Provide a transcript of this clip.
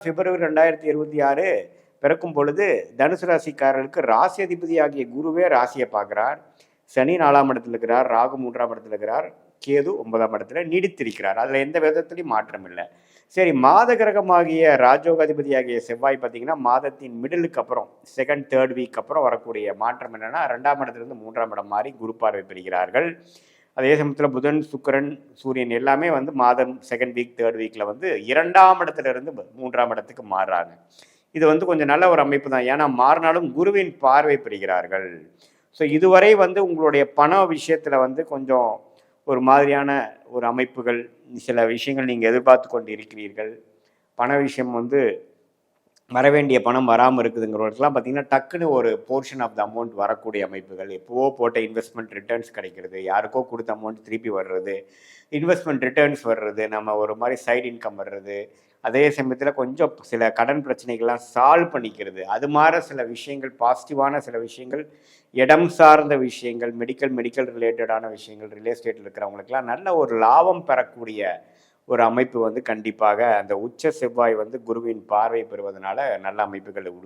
பிப்ரவரி 2026 பிறக்கும் பொழுது தனுசு ராசிக்காரர்களுக்கு ராசி அதிபதியாகிய குருவே ராசியை பார்க்கிறார். சனி 4ஆம் இடத்துல இருக்கிறார், ராகு 3ஆம் இடத்துல இருக்கிறார், கேது 9ஆம் இடத்துல நீடித்திருக்கிறார். அதுல எந்த விதத்திலையும் மாற்றம் இல்லை. சரி, மாத கிரகமாகிய ராஜோகாதிபதியாகிய செவ்வாய் பார்த்தீங்கன்னா மாதத்தின் மிடிலுக்கு அப்புறம் செகண்ட் தேர்ட் வீக் அப்புறம் வரக்கூடிய மாற்றம் என்னன்னா 2ஆம் இடத்துலேருந்து 3ஆம் இடம் மாறி குரு பார்வை பெறுகிறார்கள். அதே சமயத்தில் புதன், சுக்கிரன், சூரியன் எல்லாமே மாதம் செகண்ட் வீக் தேர்ட் வீக்கில் 2ஆம் இடத்துல இருந்து 3ஆம் இடத்துக்கு மாறுறாங்க. இது கொஞ்சம் நல்ல ஒரு அமைப்பு தான். ஏன்னா மாறினாலும் குருவின் பார்வை பெறுகிறார்கள். ஸோ இதுவரை உங்களுடைய பண விஷயத்தில் கொஞ்சம் ஒரு மாதிரியான ஒரு அமைப்புகள், சில விஷயங்கள் நீங்கள் எதிர்பார்த்து கொண்டு இருக்கிறீர்கள். பண விஷயம் வரவேண்டிய பணம் வராமல் இருக்குதுங்கிறவங்களுக்குலாம் பார்த்தீங்கன்னா டக்குன்னு ஒரு போர்ஷன் ஆஃப் த அமௌண்ட் வரக்கூடிய அமைப்புகள், எப்போவோ போட்ட இன்வெஸ்ட்மெண்ட் ரிட்டர்ன்ஸ் கிடைக்கிறது, யாருக்கோ கொடுத்த அமௌண்ட் திருப்பி வர்றது, இன்வெஸ்ட்மெண்ட் ரிட்டர்ன்ஸ் வர்றது, நம்ம ஒரு மாதிரி சைடு இன்கம் வர்றது, அதே சமயத்தில் கொஞ்சம் சில கடன் பிரச்சனைகள்லாம் சால்வ் பண்ணிக்கிறது, அது மாதிரி சில விஷயங்கள், பாசிட்டிவான சில விஷயங்கள், இடம் சார்ந்த விஷயங்கள், மெடிக்கல் ரிலேட்டடான விஷயங்கள், ரியல் எஸ்டேட்டில் இருக்கிறவங்களுக்கெல்லாம் நல்ல ஒரு லாபம் பெறக்கூடிய ஒரு அமைப்பு கண்டிப்பாக அந்த உச்ச செவ்வாய் குருவின் பார்வை பெறுவதனால நல்ல அமைப்புகள்